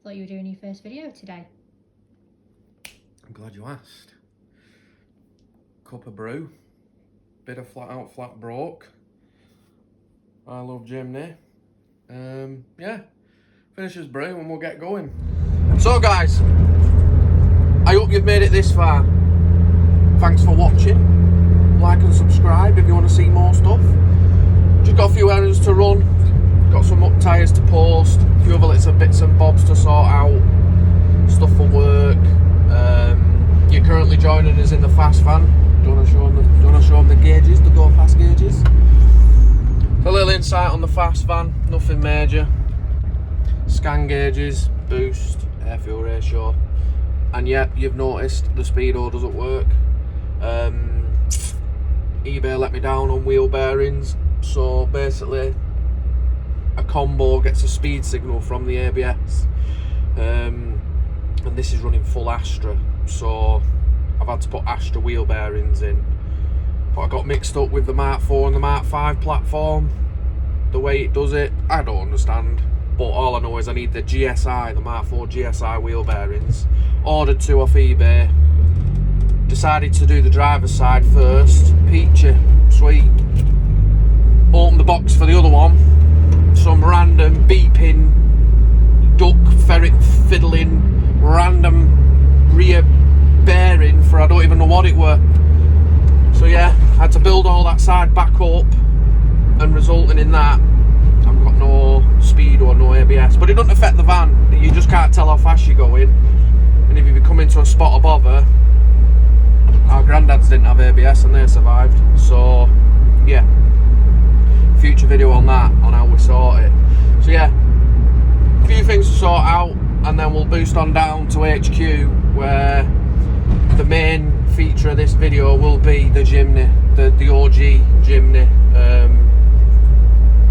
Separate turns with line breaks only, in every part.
thought you were doing your first video today.
I'm glad you asked. Cup of brew, bit of flat out flat broke. I love Jimny. Yeah, finish his brew and we'll get going. So guys, I hope you've made it this far. Thanks for watching. Like and subscribe if you want to see more stuff. Just got a few errands to run. Got some up tyres to post. A few other little bits and bobs to sort out. Stuff for work. You're currently joining us in the fast van. Do you want to show them the gauges, the go fast gauges? A little insight on the fast van. Nothing major. Scan gauges, boost, air fuel ratio. And yeah, you've noticed the speedo doesn't work. eBay let me down on wheel bearings, so basically a combo gets a speed signal from the ABS, and this is running full Astra, so I've had to put Astra wheel bearings in, but I got mixed up with the Mark 4 and the Mark 5 platform. The way it does it, I don't understand, but all I know is I need the GSI, the Mark 4 GSI wheel bearings. Ordered 2 off eBay. Decided to do the driver's side first. Peachy, sweet. Opened the box for the other one. Some random beeping, duck, ferret, fiddling, random rear bearing for I don't even know what it were. So yeah, had to build all that side back up, and resulting in that, I've got no speed or no ABS. But it doesn't affect the van. You just can't tell how fast you're going. And if you come into a spot of bother, our granddads didn't have ABS and they survived. So yeah, future video on that, on how we sort it. So yeah, a few things to sort out, and then we'll boost on down to HQ, where the main feature of this video will be the Jimny, the OG Jimny,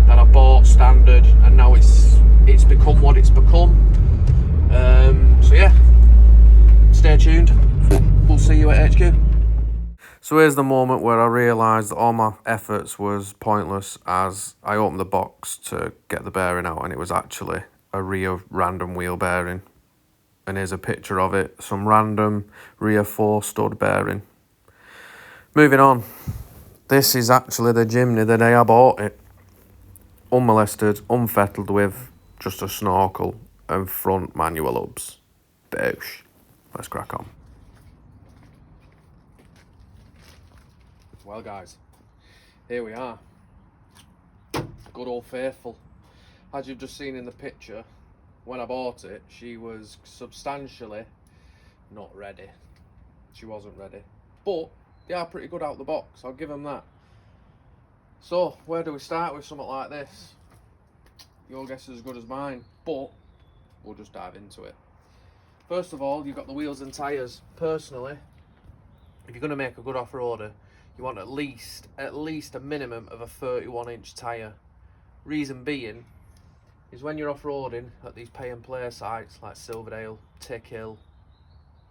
that I bought standard, and now it's become what it's become. So yeah, stay tuned. We'll see you at HQ. So here's the moment where I realised that all my efforts was pointless, as I opened the box to get the bearing out and it was actually a rear random wheel bearing. And here's a picture of it, some random rear 4 stud bearing. Moving on, this is actually the Jimny the day I bought it. Unmolested, unfettled with just a snorkel and front manual hubs. Boosh. Let's crack on. Well guys, here we are. Good old faithful. As you've just seen in the picture, when I bought it, she was substantially not ready. She wasn't ready. But they are pretty good out the box, I'll give them that. So, where do we start with something like this? Your guess is as good as mine, but we'll just dive into it. First of all, you've got the wheels and tyres. Personally, if you're going to make a good off-roader, you want at least a minimum of a 31-inch tyre. Reason being is when you're off-roading at these pay and play sites like Silverdale, Tick Hill,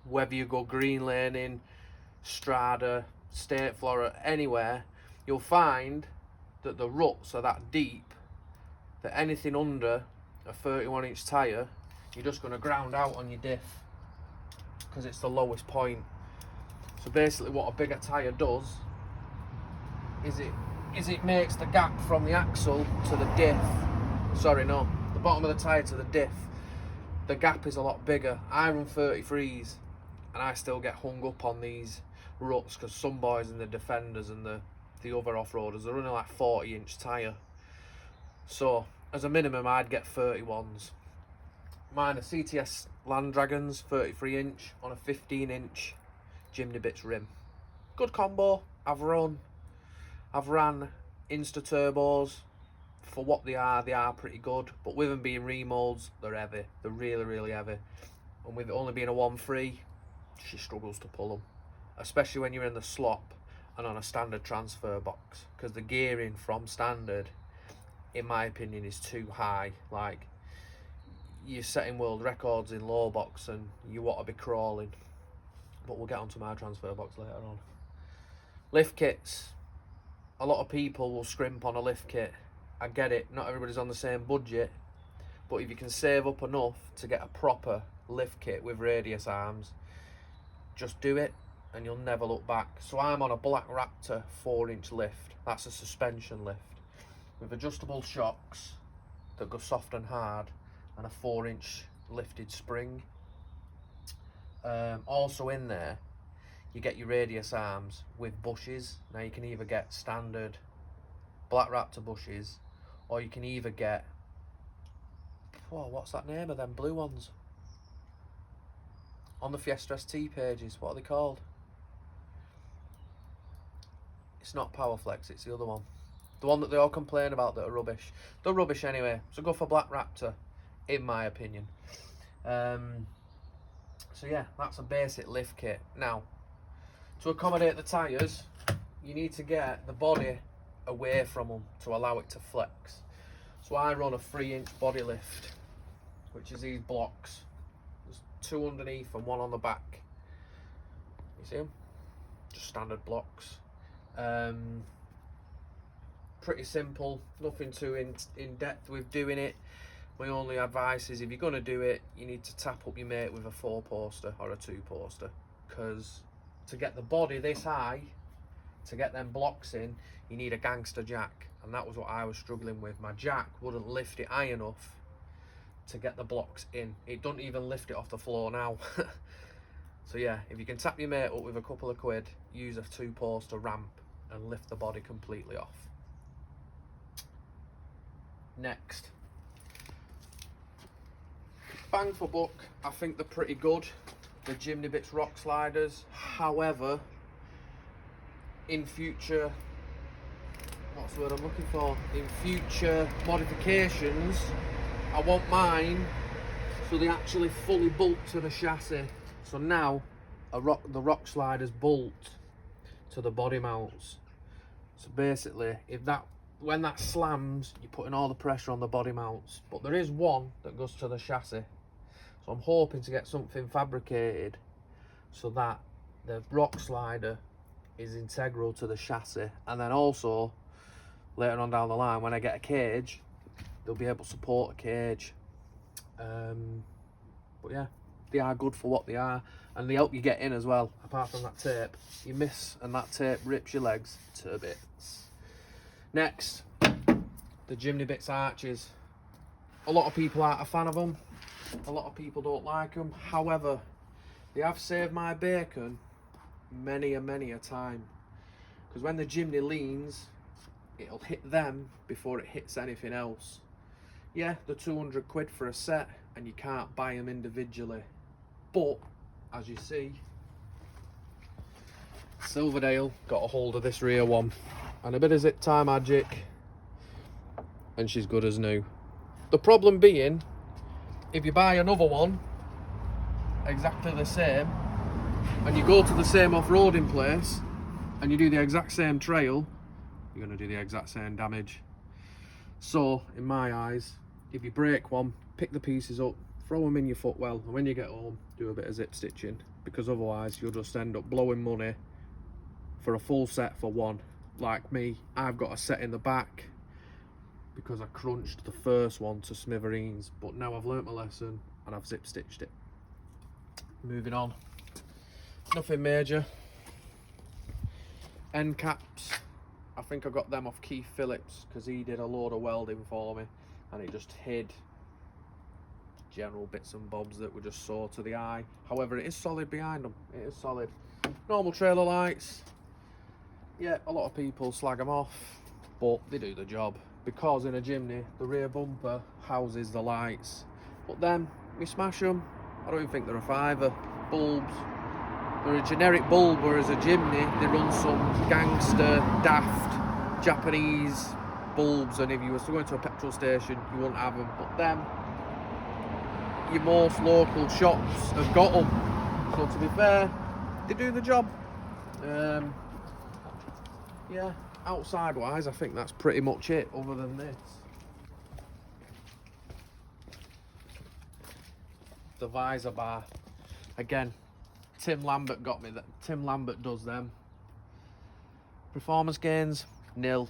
whether you go green laning, Strada, State Flora, anywhere, you'll find that the ruts are that deep that anything under a 31-inch tyre, you're just going to ground out on your diff because it's the lowest point. So basically what a bigger tyre does is it makes the gap from the axle to the diff, the bottom of the tyre to the diff, the gap is a lot bigger. I run 33s and I still get hung up on these ruts because some boys in the Defenders and the other off-roaders are running like 40-inch tyre. So as a minimum I'd get 31s. Mine are CTS Land Dragons, 33-inch on a 15-inch Jimny Bits rim. Good combo. I've ran Insta Turbos. For what they are pretty good. But with them being remolds, they're heavy. They're really, really heavy. And with it only being a 1.3, she struggles to pull them. Especially when you're in the slop and on a standard transfer box. Because the gearing from standard, in my opinion, is too high. Like, you're setting world records in low box and you want to be crawling. But we'll get onto my transfer box later on. Lift kits. A lot of people will scrimp on a lift kit. I get it, not everybody's on the same budget. But if you can save up enough to get a proper lift kit with radius arms, just do it and you'll never look back. So I'm on a Black Raptor 4-inch lift. That's a suspension lift with adjustable shocks that go soft and hard and a 4-inch lifted spring. Also in there you get your radius arms with bushes. Now you can either get standard Black Raptor bushes, or you can either get, oh, what's that name of them blue ones? On the Fiesta ST pages, what are they called? It's not Powerflex, it's the other one. The one that they all complain about that are rubbish. They're rubbish anyway, so go for Black Raptor, in my opinion. So yeah, that's a basic lift kit. Now, to accommodate the tyres, you need to get the body away from them to allow it to flex. So I run a 3-inch body lift, which is these blocks. There's 2 underneath and 1 on the back. You see them? Just standard blocks. Pretty simple, nothing too in depth with doing it. My only advice is if you're going to do it, you need to tap up your mate with a 4-poster or a 2-poster, because to get the body this high, to get them blocks in, you need a gangster jack, and that was what I was struggling with. My jack wouldn't lift it high enough to get the blocks in. It doesn't even lift it off the floor now. So yeah, if you can tap your mate up with a couple of quid, use a 2-poster ramp and lift the body completely off. Next, bang for buck, I think they're pretty good, the Jimny Bits rock sliders. However, in future, what's the word I'm looking for? In future modifications, I want mine so they actually fully bolt to the chassis. So now the rock sliders bolt to the body mounts. So basically, when that slams, you're putting all the pressure on the body mounts. But there is one that goes to the chassis. So I'm hoping to get something fabricated so that the rock slider is integral to the chassis, and then also later on down the line when I get a cage, they'll be able to support a cage. But yeah, they are good for what they are, and they help you get in as well. Apart from that tape, you miss and that tape rips your legs to bits. Next, the Jimny Bits arches. A lot of people aren't a fan of them, a lot of people don't like them. However, they have saved my bacon many a time, because when the Jimny leans, it'll hit them before it hits anything else. Yeah, they're 200 quid for a set and you can't buy them individually, but as you see, Silverdale got a hold of this rear one and a bit of zip tie magic and she's good as new. The problem being, if you buy another one exactly the same and you go to the same off-roading place and you do the exact same trail, you're going to do the exact same damage. So in my eyes, if you break one, pick the pieces up, throw them in your footwell, and when you get home, do a bit of zip stitching, because otherwise you'll just end up blowing money for a full set for one. Like me, I've got a set in the back because I crunched the first one to smithereens, but now I've learnt my lesson and I've zip stitched it. Moving on, nothing major. End caps, I think I got them off Keith Phillips because he did a load of welding for me and it just hid general bits and bobs that were just sore to the eye. However, it is solid behind them, it is solid. Normal trailer lights, yeah, a lot of people slag them off, but they do the job, because in a Jimny the rear bumper houses the lights. But then we smash them, I don't even think they're a fiver. Bulbs, they're a generic bulb, whereas a Jimny, they run some gangster, daft, Japanese bulbs, and if you were to go into a petrol station, you wouldn't have them. But them, your most local shops have got them. So to be fair, they do the job. Yeah, outside wise, I think that's pretty much it, other than this. The visor bar, again, Tim Lambert got me that. Tim Lambert does them. Performance gains, nil.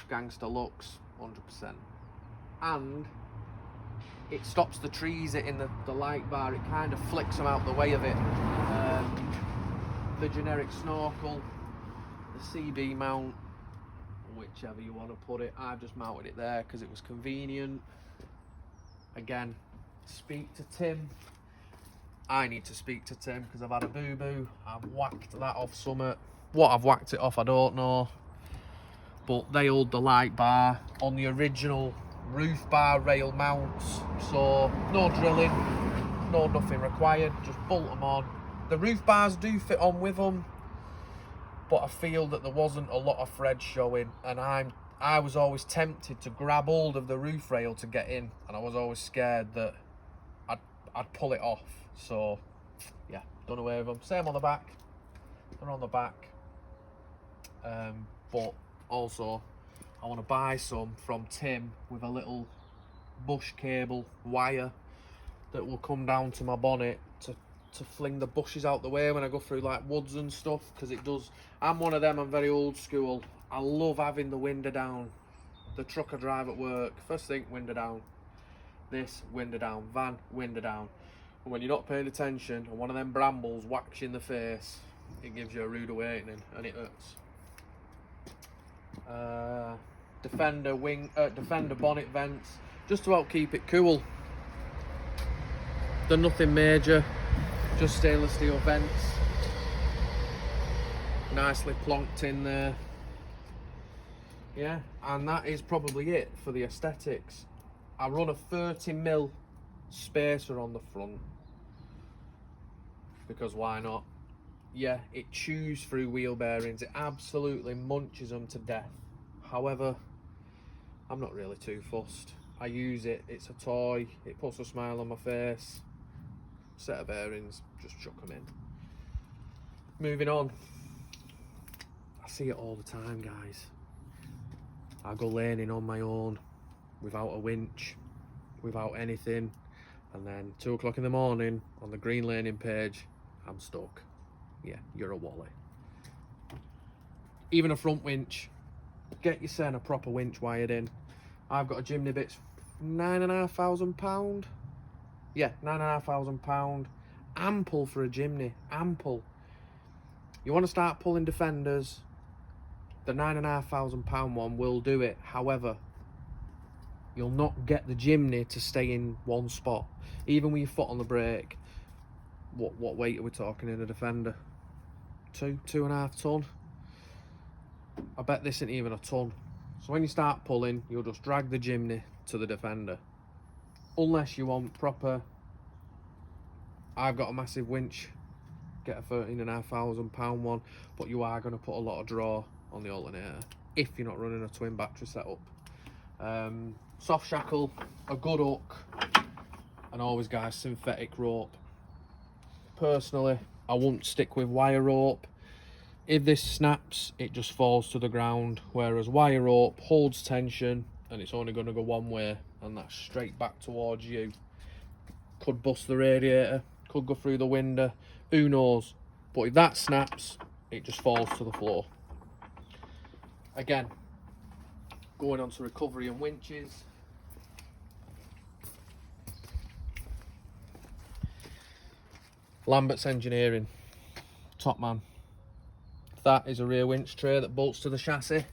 Gangster looks, 100%. And it stops the trees hitting the light bar. It kind of flicks them out the way of it. The generic snorkel, the CB mount, whichever you want to put it. I've just mounted it there because it was convenient. Again, speak to Tim. I need to speak to Tim because I've had a boo-boo. I've whacked that off summit. What I've whacked it off, I don't know. But they hold the light bar on the original roof bar rail mounts. So no drilling, no nothing required. Just bolt them on. The roof bars do fit on with them, but I feel that there wasn't a lot of thread showing, and I was always tempted to grab hold of the roof rail to get in, and I was always scared that I'd pull it off. So yeah, done away with them. Same on the back. They're on the back. But also I want to buy some from Tim with a little bush cable wire that will come down to my bonnet to fling the bushes out the way when I go through like woods and stuff, because it does. I'm one of them, I'm very old school. I love having the window down. The truck I drive at work, first thing, window down. This, window down. Van, window down. And when you're not paying attention and one of them brambles whacks you in the face, it gives you a rude awakening and it hurts. Defender bonnet vents, just to help keep it cool. They're nothing major, just stainless steel vents, nicely plonked in there. Yeah, and that is probably it for the aesthetics. I run a 30mm spacer on the front because why not? Yeah, it chews through wheel bearings, it absolutely munches them to death. However, I'm not really too fussed. I use it, it's a toy, it puts a smile on my face. Set of bearings, just chuck them in. Moving on. I see it all the time, guys. I go laning on my own without a winch, without anything, and then 2 o'clock in the morning on the green laning page, I'm stuck. Yeah, you're a wally. Even a front winch. Get yourself a proper winch wired in. I've got a Jimny bits, £9,500. Yeah, £9,500. Ample for a Jimny, ample. You want to start pulling Defenders, the £9,500 one will do it. However, you'll not get the Jimny to stay in one spot. Even with your foot on the brake. What weight are we talking in a Defender? 2.5 ton? I bet this isn't even a ton. So when you start pulling, you'll just drag the Jimny to the Defender. Unless you want proper, I've got a massive winch, get a £13,500 one, but you are going to put a lot of draw on the alternator if you're not running a twin battery setup. Soft shackle, a good hook, and always guys, synthetic rope. Personally, I won't stick with wire rope. If this snaps, it just falls to the ground, whereas wire rope holds tension and it's only going to go one way, and that's straight back towards you. Could bust the radiator, could go through the window, who knows. But if that snaps, it just falls to the floor. Again, going on to recovery and winches. Lambert's Engineering, top man. That is a rear winch tray that bolts to the chassis.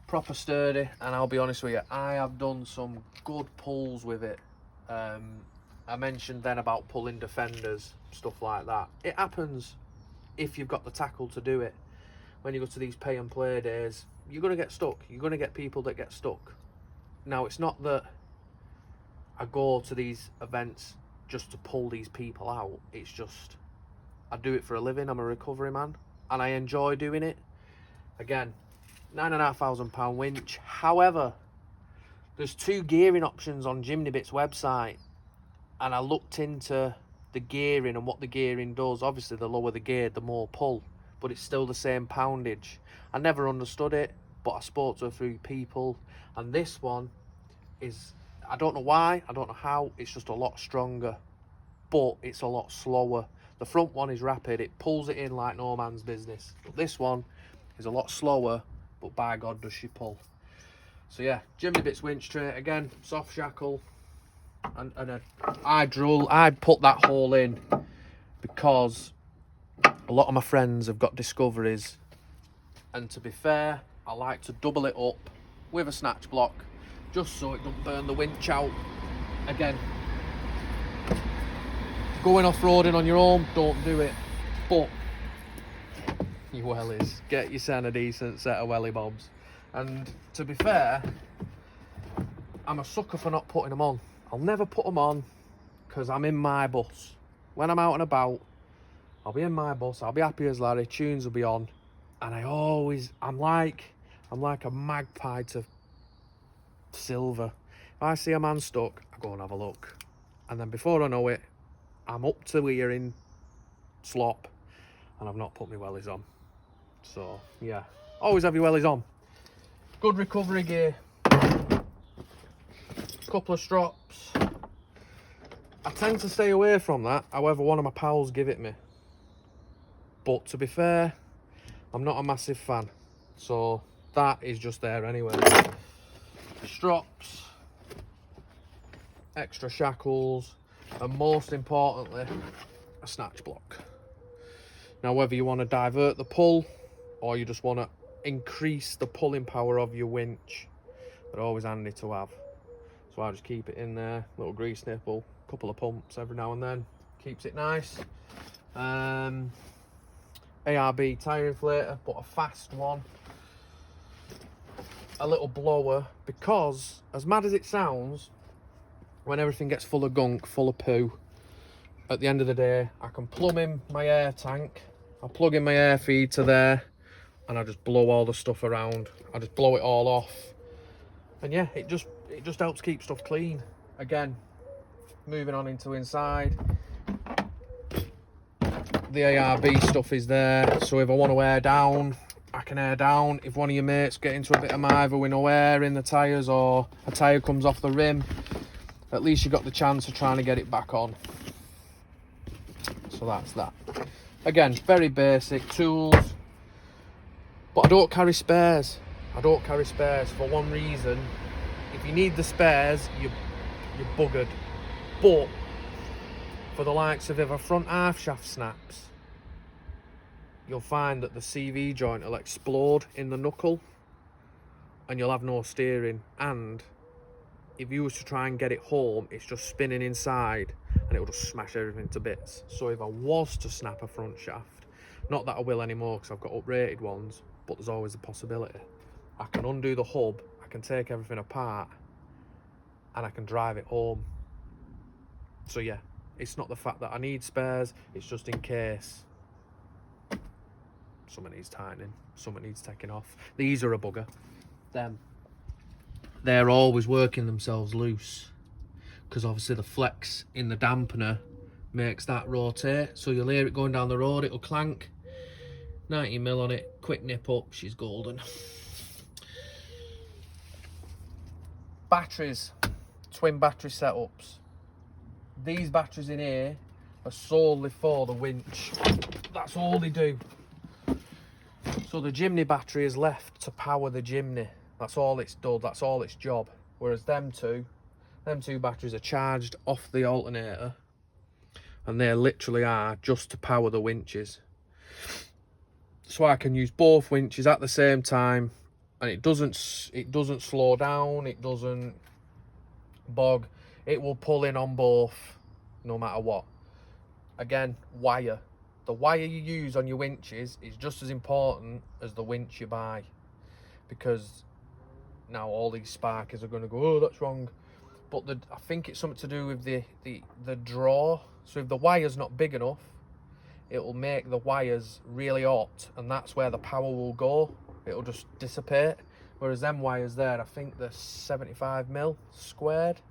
Proper sturdy, and I'll be honest with you, I have done some good pulls with it. I mentioned then about pulling Defenders, stuff like that. It happens if you've got the tackle to do it. When you go to these pay and play days, you're going to get stuck. You're going to get people that get stuck. Now, it's not that I go to these events just to pull these people out. It's just, I do it for a living. I'm a recovery man, and I enjoy doing it. Again, £9,500 winch. However, there's 2 gearing options on Jimny Bit's website, and I looked into the gearing and what the gearing does. Obviously, the lower the gear, the more pull, but it's still the same poundage. I never understood it, but I spoke to a few people, and this one is, I don't know why, I don't know how, it's just a lot stronger, but it's a lot slower. The front one is rapid, it pulls it in like no man's business, but this one is a lot slower, but by God does she pull. So yeah, Jimny Bits winch tray, again, soft shackle, and I'd put that hole in because a lot of my friends have got Discoveries, and to be fair, I like to double it up with a snatch block just so it doesn't burn the winch out. Again, going off-roading on your own, don't do it, but you wellies, get yourself a decent set of welly bobs. And to be fair, I'm a sucker for not putting them on. I'll never put them on because I'm in my bus. When I'm out and about, I'll be in my bus, I'll be happy as Larry, tunes will be on, and I'm like a magpie to silver. If I see a man stuck, I go and have a look, and then before I know it, I'm up to here in slop, and I've not put my wellies on. So yeah, always have your wellies on. Good recovery gear, couple of strops. I tend to stay away from that, however one of my pals give it me, but to be fair, I'm not a massive fan, so that is just there anyway. Strops, extra shackles, and most importantly, a snatch block. Now, whether you want to divert the pull or you just want to increase the pulling power of your winch, they're always handy to have. So I just keep it in there, little grease nipple, couple of pumps every now and then, keeps it nice. ARB tyre inflator, but a fast one. A little blower, because as mad as it sounds, when everything gets full of gunk, full of poo, at the end of the day, I can plumb in my air tank, I plug in my air feed to there, and I just blow all the stuff around. I just blow it all off, and yeah, it just helps keep stuff clean. Again, moving on into inside, the ARB stuff is there, so if I want to air down, I can air down. If one of your mates get into a bit of mither with no air in the tyres, or a tyre comes off the rim, at least you got the chance of trying to get it back on. So that's that. Again, very basic tools, but I don't carry spares. I don't carry spares for one reason: if you need the spares, you're buggered. But for the likes of if a front half shaft snaps, you'll find that the CV joint will explode in the knuckle and you'll have no steering, and if you was to try and get it home, it's just spinning inside and it will just smash everything to bits. So if I was to snap a front shaft, not that I will anymore because I've got uprated ones, but there's always a possibility, I can undo the hub, I can take everything apart, and I can drive it home. So yeah, it's not the fact that I need spares, it's just in case something needs tightening, something needs taking off. These are a bugger. They're always working themselves loose because obviously the flex in the dampener makes that rotate, so you'll hear it going down the road, it'll clank. 90mm on it, quick nip up, she's golden. Batteries, twin battery setups. These batteries in here are solely for the winch. That's all they do. So the Jimny battery is left to power the Jimny. That's all it's done, that's all its job. Whereas them two batteries are charged off the alternator, and they literally are just to power the winches. So I can use both winches at the same time, and it doesn't slow down, it doesn't bog, it will pull in on both no matter what. Again, wire. The wire you use on your winches is just as important as the winch you buy, because now all these sparkers are going to go, oh, that's wrong. But I think it's something to do with the draw. So if the wire's not big enough, it will make the wires really hot, and that's where the power will go. It'll just dissipate. Whereas them wires there, I think they're 75mm squared.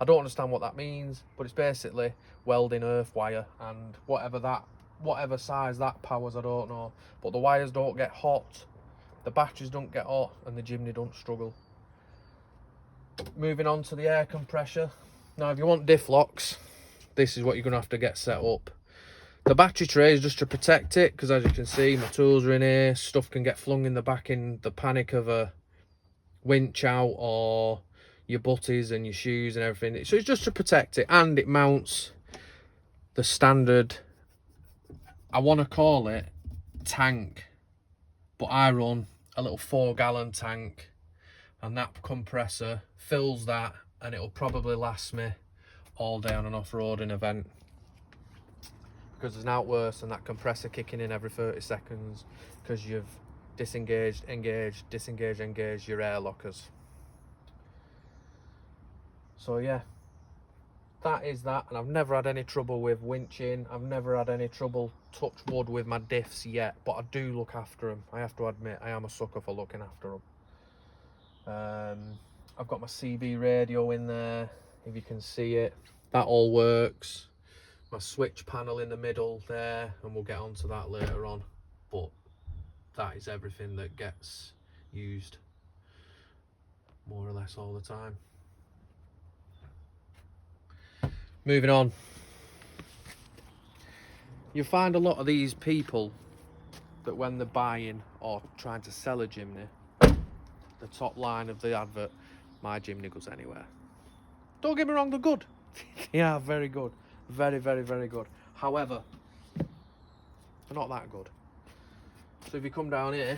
I don't understand what that means, but it's basically welding earth wire, and whatever size that powers, I don't know. But the wires don't get hot, the batteries don't get hot, and the Jimny don't struggle. Moving on to the air compressor. Now, if you want diff locks, this is what you're going to have to get set up. The battery tray is just to protect it, because as you can see, my tools are in here. Stuff can get flung in the back in the panic of a winch out, or your butties and your shoes and everything. So it's just to protect it, and it mounts the standard, I want to call it tank, but I run a little 4-gallon tank, and that compressor fills that, and it'll probably last me all day on an off-roading event, because there's not worse than that compressor kicking in every 30 seconds because you've disengaged, engaged, disengaged, engaged your air lockers. So yeah, that is that, and I've never had any trouble with winching. I've never had any trouble, touch wood, with my diffs yet, but I do look after them. I have to admit, I am a sucker for looking after them. I've got my CB radio in there, if you can see it. That all works. My switch panel in the middle there, and we'll get onto that later on. But that is everything that gets used more or less all the time. Moving on. You find a lot of these people that when they're buying or trying to sell a Jimny, the top line of the advert, my Jimny goes anywhere. Don't get me wrong, they're good. They are very good. Very, very, very good. However, they're not that good. So if you come down here,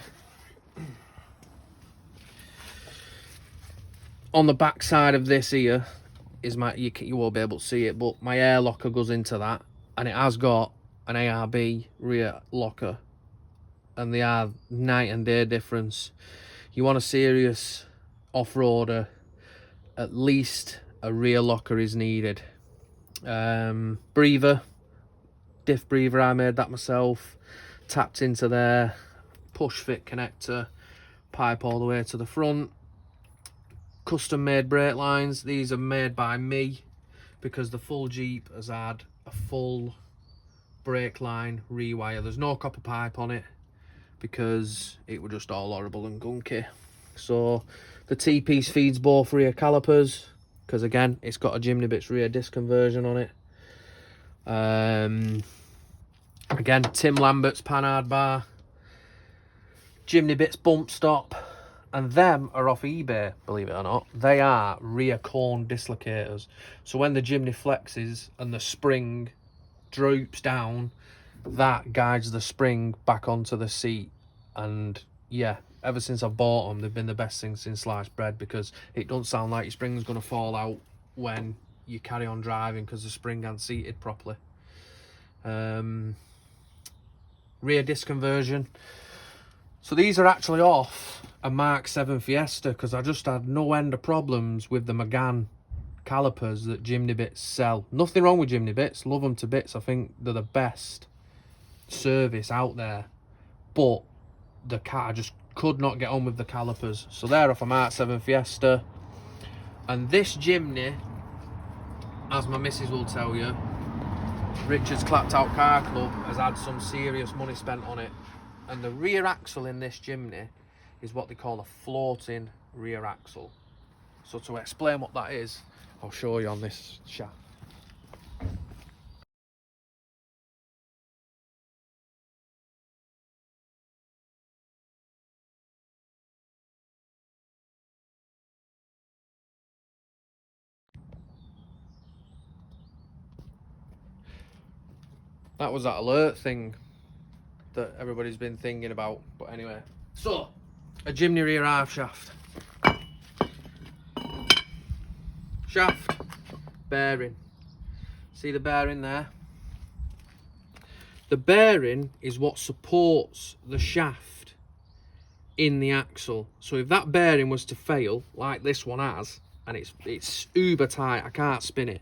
on the back side of this here is my, you won't be able to see it, but my air locker goes into that, and it has got an ARB rear locker, and they are night and day difference. You want a serious off-roader, at least a rear locker is needed. Breather, diff breather, I made that myself, tapped into there, push fit connector, pipe all the way to the front. Custom made brake lines. These are made by me because the full Jeep has had a full brake line rewire. There's no copper pipe on it because it was just all horrible and gunky. So the T-piece feeds both rear calipers, because again, it's got a Jimny Bits rear disc conversion on it. Again, Tim Lambert's Panhard bar, Jimny Bits bump stop, and them are off eBay, believe it or not. They are rear cone dislocators. So when the Jimny flexes and the spring droops down, that guides the spring back onto the seat. And yeah, ever since I've bought them, they've been the best thing since sliced bread, because it don't sound like your spring's going to fall out when you carry on driving because the spring ain't seated properly. Rear disc conversion. So these are actually off a Mark 7 Fiesta, because I just had no end of problems with the McGann calipers that Jimny Bits sell. Nothing wrong with Jimny Bits, love them to bits. I think they're the best service out there, but the car, I just could not get on with the calipers. So they're off a Mark 7 Fiesta, and this Jimny, as my missus will tell you, Richard's Clapped Out Car Club has had some serious money spent on it. And the rear axle in this Jimny is what they call a floating rear axle. So to explain what that is, I'll show you on this shaft. That was that alert thing that everybody's been thinking about. But anyway, so a Jimny rear half shaft. Shaft, bearing. See the bearing there? The bearing is what supports the shaft in the axle. So if that bearing was to fail, like this one has, and it's uber tight, I can't spin it.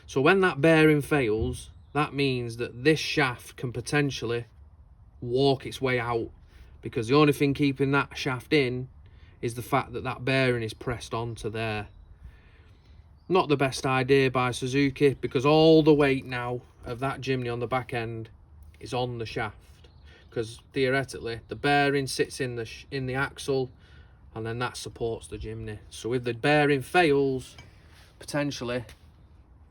So when that bearing fails, that means that this shaft can potentially walk its way out, because the only thing keeping that shaft in is the fact that that bearing is pressed onto there. Not the best idea by Suzuki, because all the weight now of that Jimny on the back end is on the shaft, because theoretically the bearing sits in the axle, and then that supports the Jimny. So if the bearing fails, potentially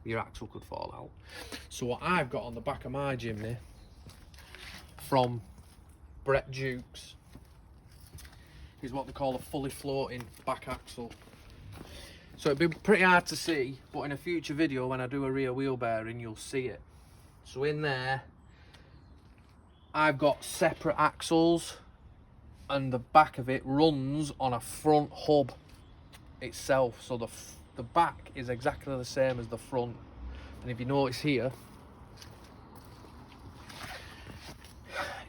your axle could fall out. So what I've got on the back of my Jimny from Brett Dukes is what they call a fully floating back axle. So it'd be pretty hard to see, but in a future video when I do a rear wheel bearing, you'll see it. So in there, I've got separate axles, and the back of it runs on a front hub itself. So the back is exactly the same as the front. And if you notice here,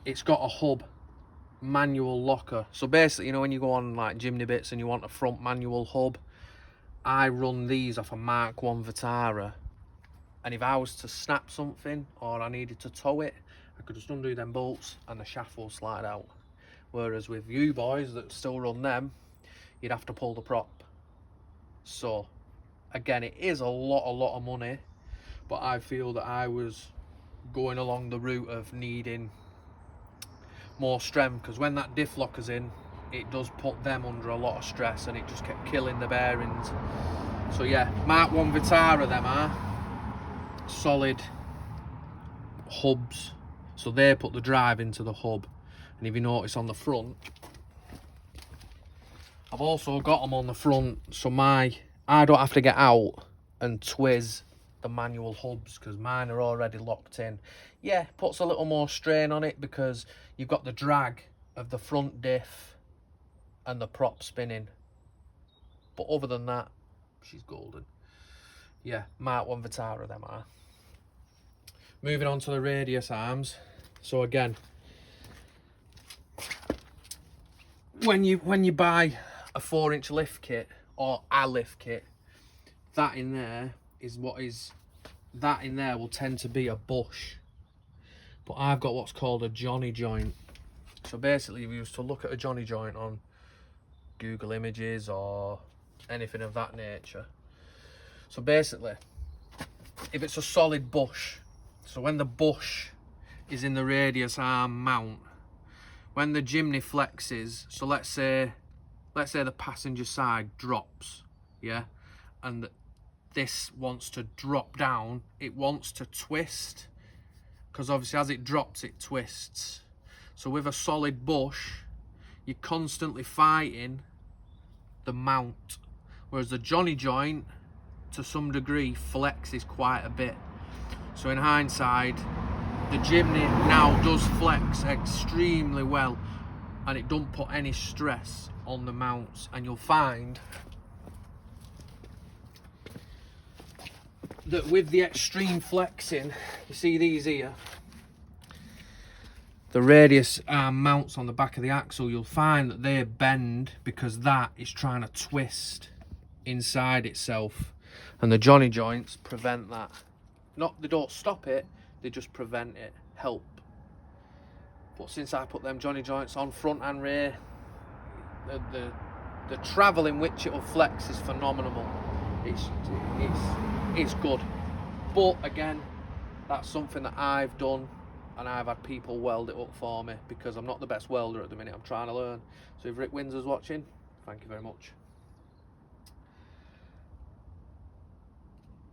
it's got a hub manual locker. So basically, you know, when you go on like Jimny bits and you want a front manual hub, I run these off a Mark 1 Vitara, and if I was to snap something or I needed to tow it, I could just undo them bolts and the shaft will slide out. Whereas with you boys that still run them, you'd have to pull the prop. So again, it is a lot of money, but I feel that I was going along the route of needing more strength, because when that diff locker's in, it does put them under a lot of stress and it just kept killing the bearings. So yeah, Mark 1 Vitara, them are solid hubs, so they put the drive into the hub. And if you notice on the front, I've also got them on the front, so I don't have to get out and twizz the manual hubs, because mine are already locked in. Yeah, puts a little more strain on it because you've got the drag of the front diff and the prop spinning. But other than that, she's golden. Yeah, Mark 1 Vitara, them are. Moving on to the radius arms. So again, when you buy a 4-inch lift kit or a lift kit, that in there will tend to be a bush. But I've got what's called a Johnny joint. So basically, if you used to look at a Johnny joint on Google Images or anything of that nature. So basically, if it's a solid bush, so when the bush is in the radius arm mount, when the Jimny flexes, so let's say the passenger side drops, yeah, and this wants to drop down, it wants to twist, because obviously as it drops it twists. So with a solid bush, you're constantly fighting the mount, whereas the Johnny joint to some degree flexes quite a bit. So in hindsight, the Jimny now does flex extremely well, and it don't put any stress on the mounts. And you'll find that with the extreme flexing, you see these here, the radius arm mounts on the back of the axle, you'll find that they bend because that is trying to twist inside itself, and the Johnny joints prevent that. They don't stop it, they just prevent it, help. But since I put them Johnny joints on front and rear, the travel in which it will flex is phenomenal. It's good. But again, that's something that I've done, and I've had people weld it up for me, because I'm not the best welder at the minute. I'm trying to learn. So if Rick Windsor's watching, thank you very much.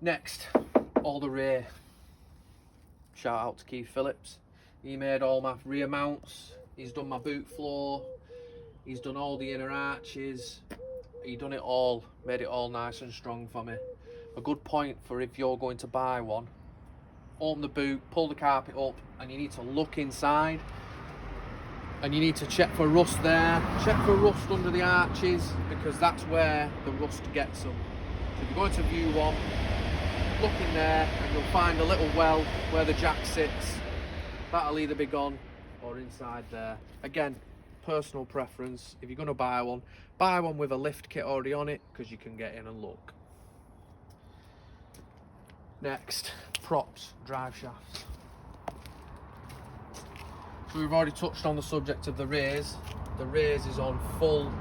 Next, all the rear. Shout out to Keith Phillips. He made all my rear mounts. He's done my boot floor. He's done all the inner arches. He done it all, made it all nice and strong for me. A good point for if you're going to buy one: open the boot, pull the carpet up, and you need to look inside, and you need to check for rust there, check for rust under the arches, because that's where the rust gets them. So if you're going to view one, look in there and you'll find a little well where the jack sits. That'll either be gone or inside there. Again, personal preference. If you're going to buy one with a lift kit already on it, because you can get in and look. Next, props, drive shafts. So we've already touched on the subject of the rears. The rears is on full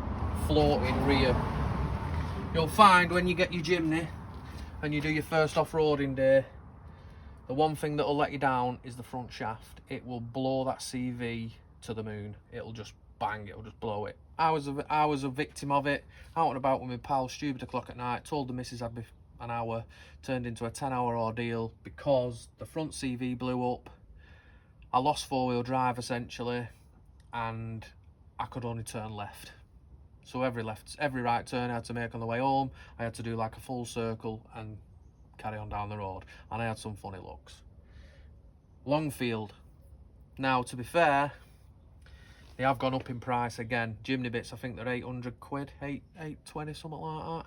floating rear. You'll find when you get your Jimny and you do your first off-roading day, the one thing that will let you down is the front shaft. It will blow that CV to the moon. It'll just bang, it'll just blow it. I was a victim of it. Out and about with my pal, stupid o'clock at night, told the missus I'd be an hour, turned into a 10-hour ordeal because the front CV blew up. I lost 4-wheel drive essentially, and I could only turn left. So every right turn I had to make on the way home, I had to do like a full circle and carry on down the road. And I had some funny looks. Longfield. Now, to be fair, they have gone up in price again. Jimny bits, I think they're 800 quid, 820, something like that.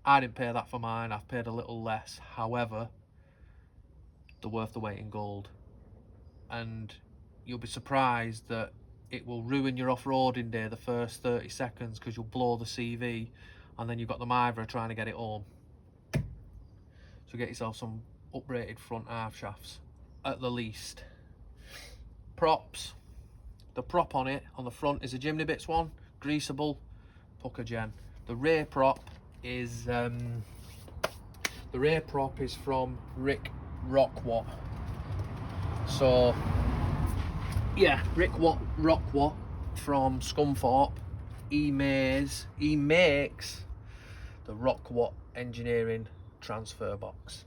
I didn't pay that for mine, I've paid a little less. However, they're worth the weight in gold. And you'll be surprised that it will ruin your off-roading day the first 30 seconds because you'll blow the CV and then you've got the Mivra trying to get it home. So get yourself some uprated front half shafts at the least. Props. The prop on it on the front is a Jimny Bits one, greasable, pucker gen. The rear prop is from Rick Rockwat. So yeah, Rick Rockwat from Scunthorpe. He makes the Rockwat engineering transfer box,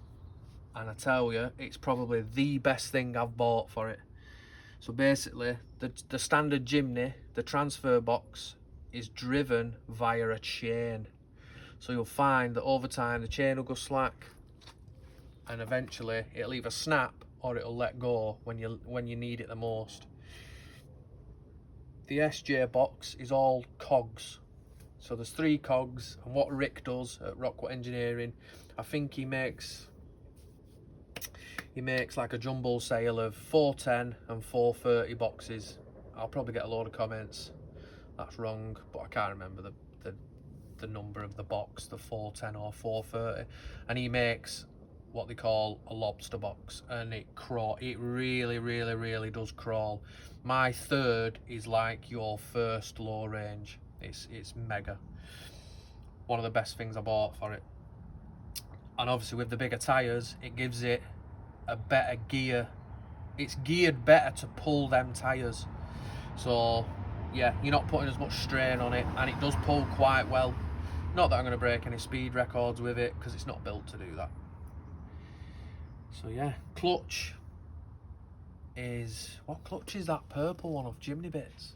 and I tell you, it's probably the best thing I've bought for it. So basically, the standard Jimny, the transfer box is driven via a chain. So you'll find that over time the chain will go slack, and eventually it'll either snap or it'll let go when you need it the most. The SJ box is all cogs. So there's 3 cogs, and what Rick does at Rockwat Engineering, I think he makes like a jumbo sale of 410 and 430 boxes. I'll probably get a load of comments. That's wrong, but I can't remember the number of the box, the 410 or 430. And he makes what they call a lobster box, and it really does crawl. My third is like your first low range. It's mega. One of the best things I bought for it. And obviously with the bigger tyres, it gives it a better gear. It's geared better to pull them tyres. So yeah, you're not putting as much strain on it, and it does pull quite well. Not that I'm going to break any speed records with it, because it's not built to do that. So yeah, clutch is... what clutch is that purple one of Jimny Bits?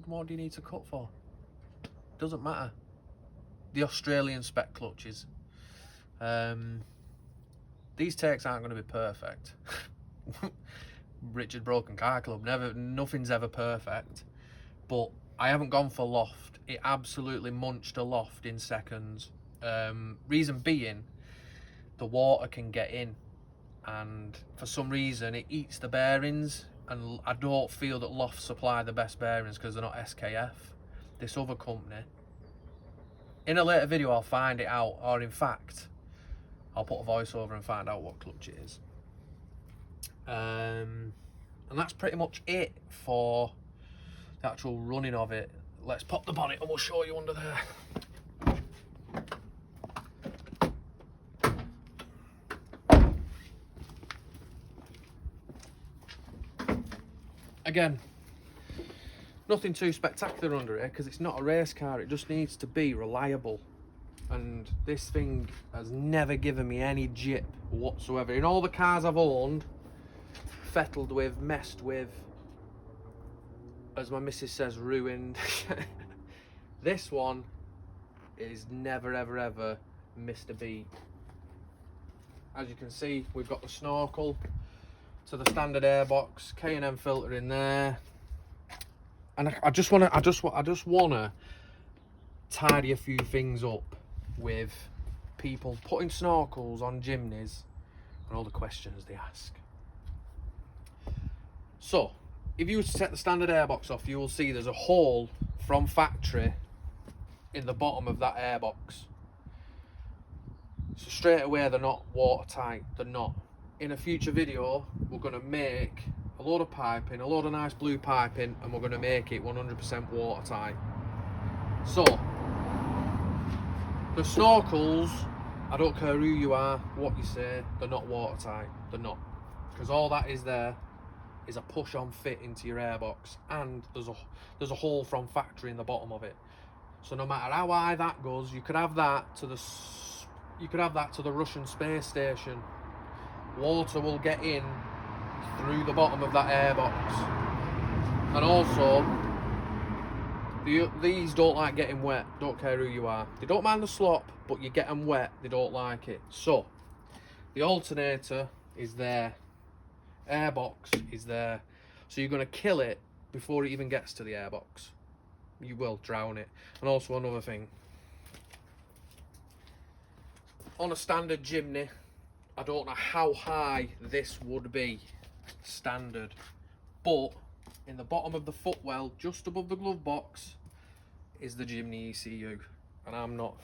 What do you need to cut for? Doesn't matter. The Australian spec clutches. These takes aren't going to be perfect. Richard Broken Car Club, nothing's ever perfect. But I haven't gone for loft. It absolutely munched a loft in seconds. Reason being, the water can get in, and for some reason it eats the bearings, and I don't feel that Loft supply the best bearings because they're not SKF. This other company, in a later video I'll find it out, or in fact I'll put a voiceover and find out what clutch it is. And that's pretty much it for the actual running of it. Let's pop the bonnet and we'll show you under there. Again, nothing too spectacular under here because it's not a race car, it just needs to be reliable. And this thing has never given me any jip whatsoever. In all the cars I've owned, fettled with, messed with, as my missus says, ruined. This one is never ever missed a beat. As you can see, we've got the snorkel to the standard airbox, K&M filter in there, and I just wanna tidy a few things up with people putting snorkels on Jimnys and all the questions they ask. So if you were to set the standard airbox off, you will see there's a hole from factory in the bottom of that airbox. So straight away they're not watertight, they're not. In a future video we're going to make a load of piping, a load of nice blue piping, and we're going to make it 100% watertight. So the snorkels, I don't care who you are, what you say, they're not watertight, they're not, because all that is there is a push on fit into your airbox, and there's a hole from factory in the bottom of it. So no matter how high that goes, you could have that to the Russian space station. Water will get in through the bottom of that airbox. And also, these don't like getting wet, don't care who you are. They don't mind the slop, but you get them wet, they don't like it. So, the alternator is there, airbox is there. So you're going to kill it before it even gets to the airbox. You will drown it. And also another thing, on a standard Jimny, I don't know how high this would be standard, but in the bottom of the footwell, just above the glove box, is the Jimny ECU. And I'm no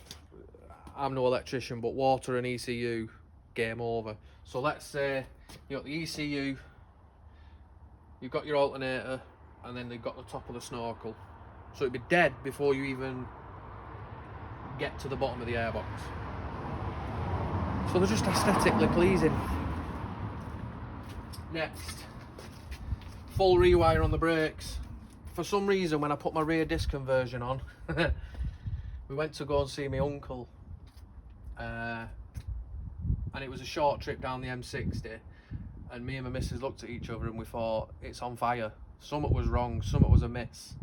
electrician, but water and ECU, game over. So let's say you got the ECU, you've got your alternator, and then they've got the top of the snorkel. So it'd be dead before you even get to the bottom of the airbox. So they're just aesthetically pleasing. Next, full rewire on the brakes. For some reason, when I put my rear disc conversion on, we went to go and see my uncle, and it was a short trip down the M60, and me and my missus looked at each other and we thought, it's on fire. Something was wrong, something was amiss.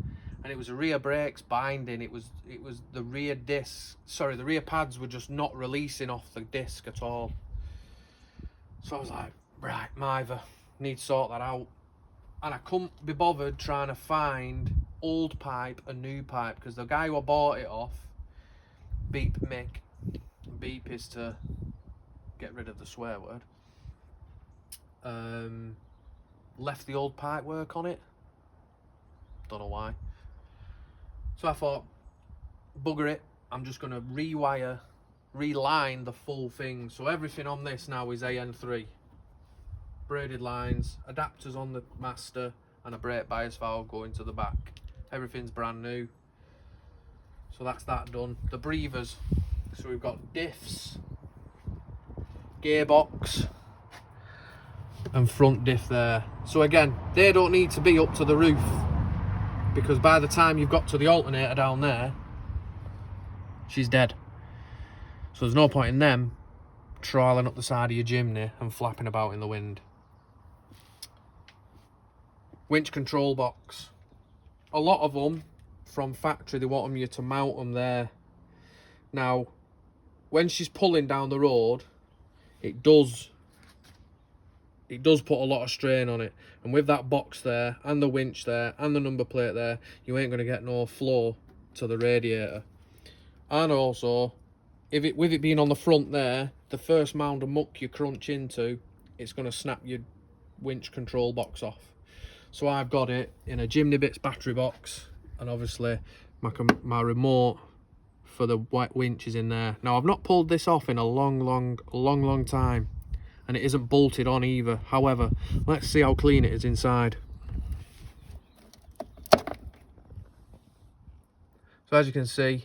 And it was the rear brakes binding, it was the rear disc, sorry, the rear pads were just not releasing off the disc at all. So I was like, right, Miver, need to sort that out. And I couldn't be bothered trying to find old pipe and new pipe, because the guy who I bought it off, beep Mick, beep is to get rid of the swear word, left the old pipe work on it. Don't know why. So I thought, bugger it, I'm just going to reline the full thing. So everything on this now is AN3. Braided lines, adapters on the master, and a brake bias valve going to the back. Everything's brand new. So that's that done. The breathers, so we've got diffs, gearbox, and front diff there. So again, they don't need to be up to the roof, because by the time you've got to the alternator down there, she's dead. So there's no point in them trolling up the side of your Jimny and flapping about in the wind. Winch control box. A lot of them from factory, they want you to mount them there. Now, when she's pulling down the road, it does put a lot of strain on it. And with that box there, and the winch there, and the number plate there, you ain't going to get no flow to the radiator. And also, with it being on the front there, the first mound of muck you crunch into, it's going to snap your winch control box off. So I've got it in a Jimny Bits battery box, and obviously my remote for the white winch is in there. Now, I've not pulled this off in a long time, and it isn't bolted on either. However, let's see how clean it is inside. So as you can see,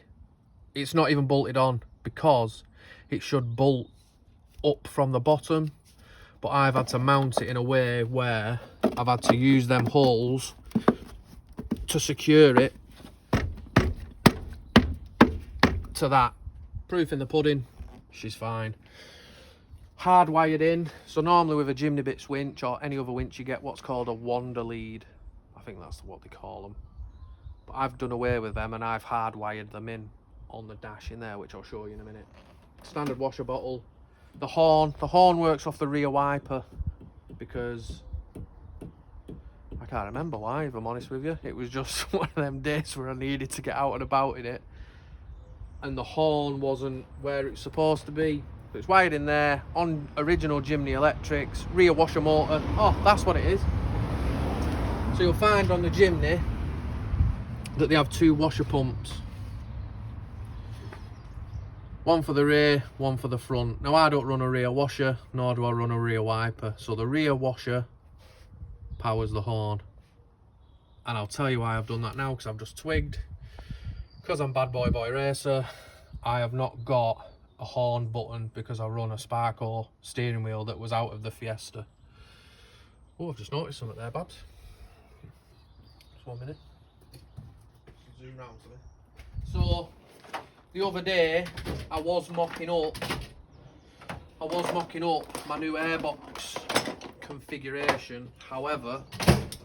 it's not even bolted on, because it should bolt up from the bottom, but I've had to mount it in a way where I've had to use them holes to secure it to that. Proof in the pudding, she's fine. Hardwired in, so normally with a Jimny Bits winch or any other winch you get what's called a wander lead. I think that's what they call them. But I've done away with them and I've hardwired them in on the dash in there, which I'll show you in a minute. Standard washer bottle. The horn works off the rear wiper, because I can't remember why, if I'm honest with you. It was just one of them days where I needed to get out and about in it, and the horn wasn't where it's supposed to be. So it's wired in there on original Jimny electrics, rear washer motor. Oh, that's what it is. So you'll find on the Jimny that they have two washer pumps. One for the rear, one for the front. Now, I don't run a rear washer, nor do I run a rear wiper. So the rear washer powers the horn. And I'll tell you why I've done that now, because I've just twigged. Because I'm Bad Boy Racer, I have not got a horn button, because I run a Sparko steering wheel that was out of the Fiesta. Oh, I've just noticed something there, Babs. Just 1 minute. Zoom round to me. So, the other day, I was mocking up my new airbox configuration. However,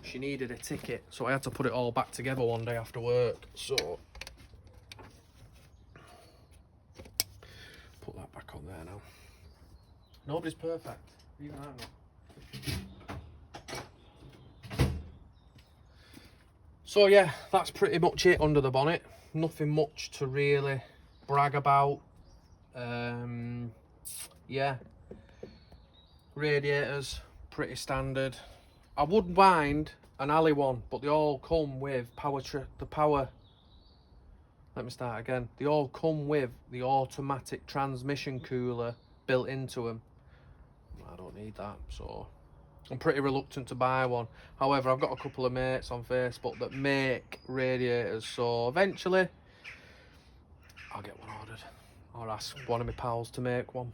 she needed a ticket, so I had to put it all back together one day after work. So put that back on there now. Nobody's perfect, even I'm not. So yeah, that's pretty much it under the bonnet. Nothing much to really brag about. Yeah, radiators pretty standard. I wouldn't mind an alley one, but they all come with let me start again. They all come with the automatic transmission cooler built into them. I don't need that, so I'm pretty reluctant to buy one. However, I've got a couple of mates on Facebook that make radiators, so eventually I'll get one ordered or ask one of my pals to make one.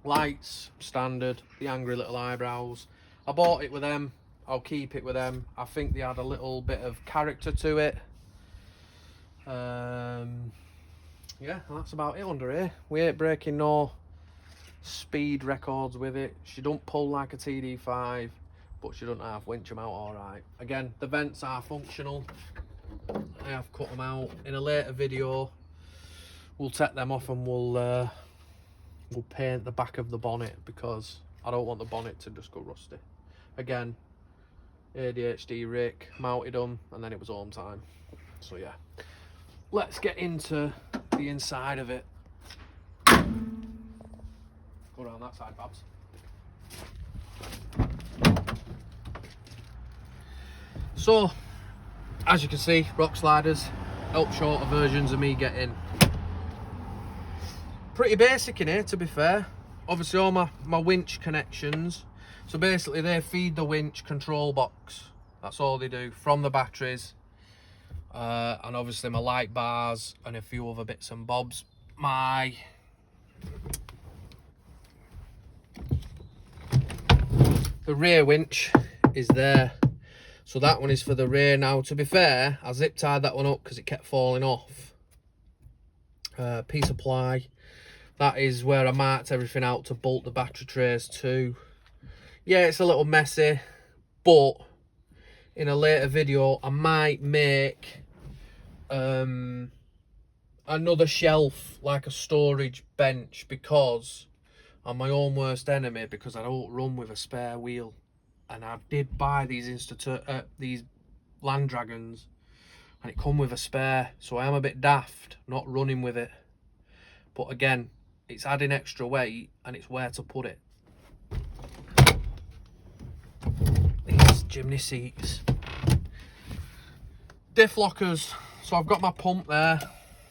Lights, standard, the angry little eyebrows. I bought it with them, I'll keep it with them. I think they had a little bit of character to it. Yeah, that's about it under here. We ain't breaking no speed records with it. She don't pull like a TD5, but she doesn't half winch them out alright. Again, the vents are functional. I have cut them out. In a later video, we'll take them off and we'll paint the back of the bonnet, because I don't want the bonnet to just go rusty. Again, ADHD Rick mounted them and then it was home time. So yeah, let's get into the inside of it. Go around that side, Babs. So, as you can see, rock sliders, help shorter versions of me getting. Pretty basic in here, to be fair. Obviously all my winch connections. So basically they feed the winch control box. That's all they do, from the batteries. And obviously my light bars and a few other bits and bobs. The rear winch is there, so that one is for the rear. Now, to be fair, I zip tied that one up because it kept falling off. Piece of ply, that is where I marked everything out to bolt the battery trays to. Yeah, it's a little messy, but in a later video I might make another shelf, like a storage bench, because I'm my own worst enemy, because I don't run with a spare wheel. And I did buy these these Land Dragons, and it come with a spare, so I am a bit daft not running with it. But again, it's adding extra weight and it's where to put it. These Jimny seats. Diff lockers. So I've got my pump there,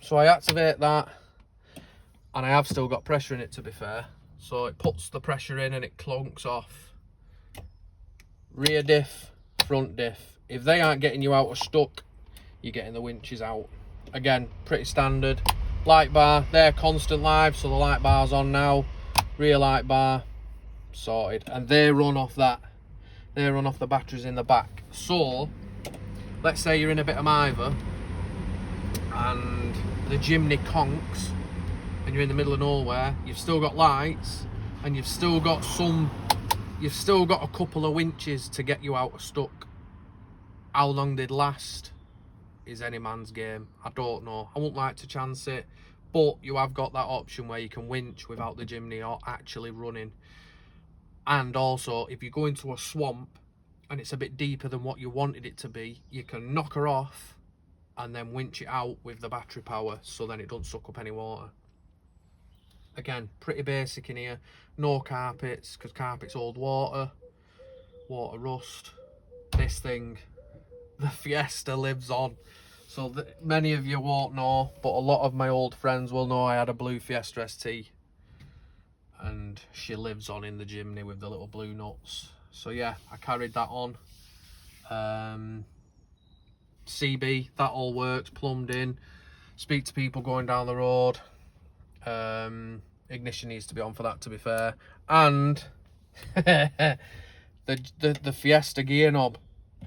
so I activate that, and I have still got pressure in it, to be fair. So it puts the pressure in and it clunks off. Rear diff, front diff. If they aren't getting you out of stuck, you're getting the winches out. Again, pretty standard. Light bar, they're constant live, so the light bar's on now. Rear light bar, sorted. And they run off that. They run off the batteries in the back. So, let's say you're in a bit of mither and the Jimny conks and you're in the middle of nowhere, you've still got lights and you've still got a couple of winches to get you out of stuck. How long they'd last is any man's game. I don't know. I wouldn't like to chance it, but you have got that option where you can winch without the Jimny or actually running. And also, if you go into a swamp and it's a bit deeper than what you wanted it to be, you can knock her off and then winch it out with the battery power, so then it doesn't suck up any water. Again, pretty basic in here. No carpets, because carpets hold water rust. This thing, the Fiesta, lives on. So many of you won't know, but a lot of my old friends will know I had a blue Fiesta ST, and she lives on in the Jimny with the little blue nuts. So yeah, I carried that on. CB, that all works, plumbed in. Speak to people going down the road. Ignition needs to be on for that, to be fair. And the Fiesta gear knob,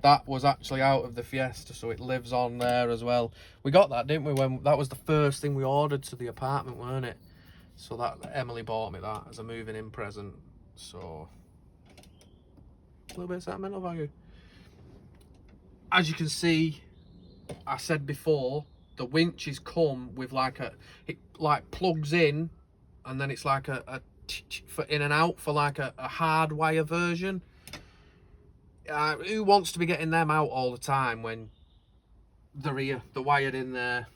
that was actually out of the Fiesta, so it lives on there as well. We got that, didn't we, when that was the first thing we ordered to the apartment, weren't it? So that Emily bought me that as a moving in present. So a little bit of sentimental value. as you can see, I said before, the winches come with like it like plugs in, and then it's like a for in and out for like a hardwire version. Who wants to be getting them out all the time when they're wired in there,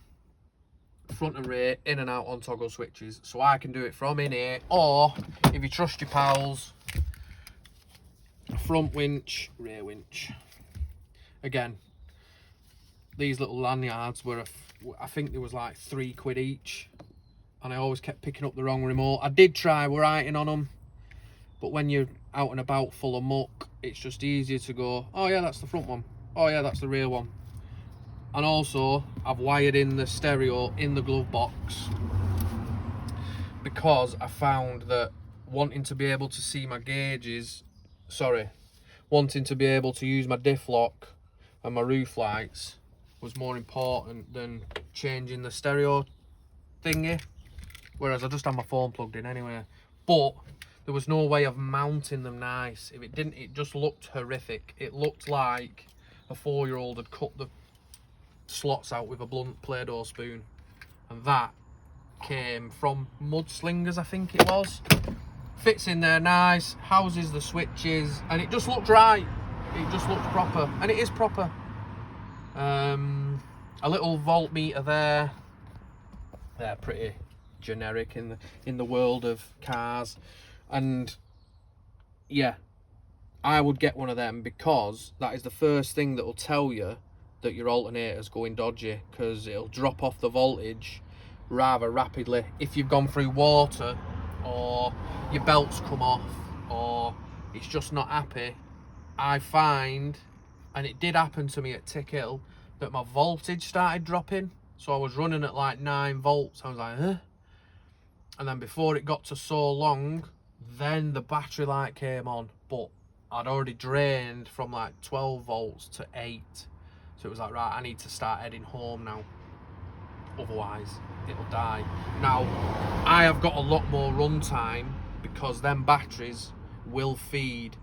front and rear, in and out on toggle switches? So I can do it from in here, or if you trust your pals, front winch, rear winch. Again, these little lanyards were, I think there was like £3 each, and I always kept picking up the wrong remote. I did try writing on them, but when you're out and about full of muck, it's just easier to go, oh yeah, that's the front one, oh yeah, that's the rear one. And also, I've wired in the stereo in the glove box, because I found that wanting to be able to see my gauges, wanting to be able to use my diff lock and my roof lights was more important than changing the stereo thingy, whereas I just had my phone plugged in anyway. But there was no way of mounting them nice. If it didn't, it just looked horrific. It looked like a 4-year-old had cut the slots out with a blunt Play-Doh spoon, and that came from Mudslingers, I think it was. Fits in there nice, houses the switches, and it just looked right. It just looked proper, and it is proper. A little voltmeter there. They're pretty generic in the world of cars, and yeah, I would get one of them, because that is the first thing that will tell you that your alternator's going dodgy, because it'll drop off the voltage rather rapidly if you've gone through water, or your belt's come off, or it's just not happy. I find, and it did happen to me at Tick Hill, that my voltage started dropping. So I was running at like 9 volts. I was like, huh? And then before it got to so long, then the battery light came on. But I'd already drained from like 12 volts to 8. So it was like, right, I need to start heading home now. Otherwise, it'll die. Now, I have got a lot more run time, because them batteries will feed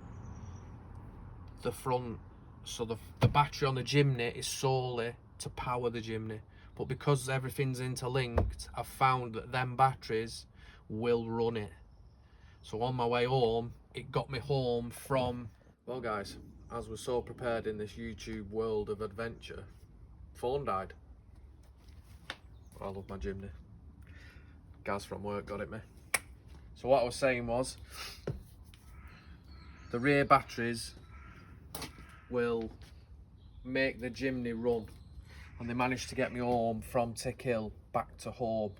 the front. So the battery on the Jimny is solely to power the Jimny. But because everything's interlinked, I've found that them batteries will run it. So on my way home, it got me home from... Well guys, as we're so prepared in this YouTube world of adventure, phone died. I love my Jimny. Gaz from work got it me. So what I was saying was, the rear batteries will make the Jimny run, and they managed to get me home from Tick Hill back to home.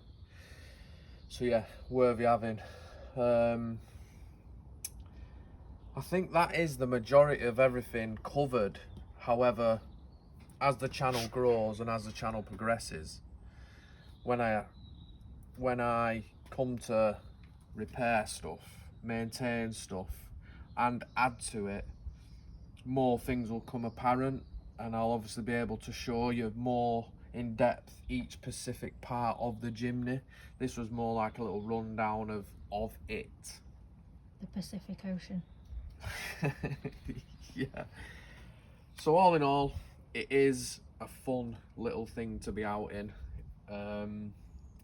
So yeah, worthy having. I think that is the majority of everything covered. However, as the channel grows and as the channel progresses, when I come to repair stuff, maintain stuff, and add to it, more things will come apparent, and I'll obviously be able to show you more in depth each specific part of the Jimny. This was more like a little rundown of it.
The Pacific Ocean.
Yeah. So all in all, it is a fun little thing to be out in.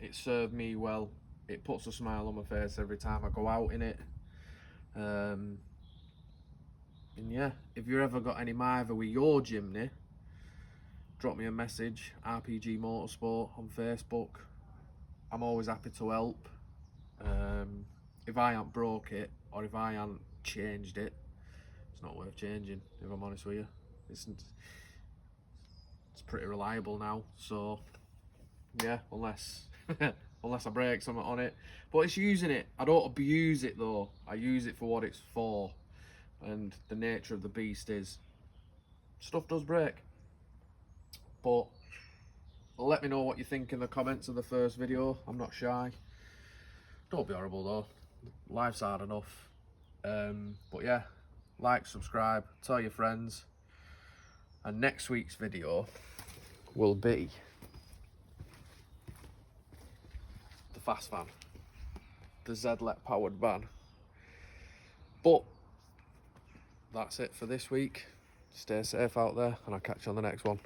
It served me well. It puts a smile on my face every time I go out in it. And yeah, if you ever got any mither with your Jimny, drop me a message, RPG Motorsport on Facebook. I'm always happy to help. If I ain't broke it, or if I ain't changed it, it's not worth changing, if I'm honest with you. It's pretty reliable now, so yeah, unless I break something on it. But it's using it. I don't abuse it though. I use it for what it's for. And the nature of the beast is, stuff does break. But let me know what you think in the comments of the first video. I'm not shy. Don't be horrible though. Life's hard enough. But yeah, like, subscribe, tell your friends. And next week's video will be the fast van, the Z-let powered van. But that's it for this week. Stay safe out there, and I'll catch you on the next one.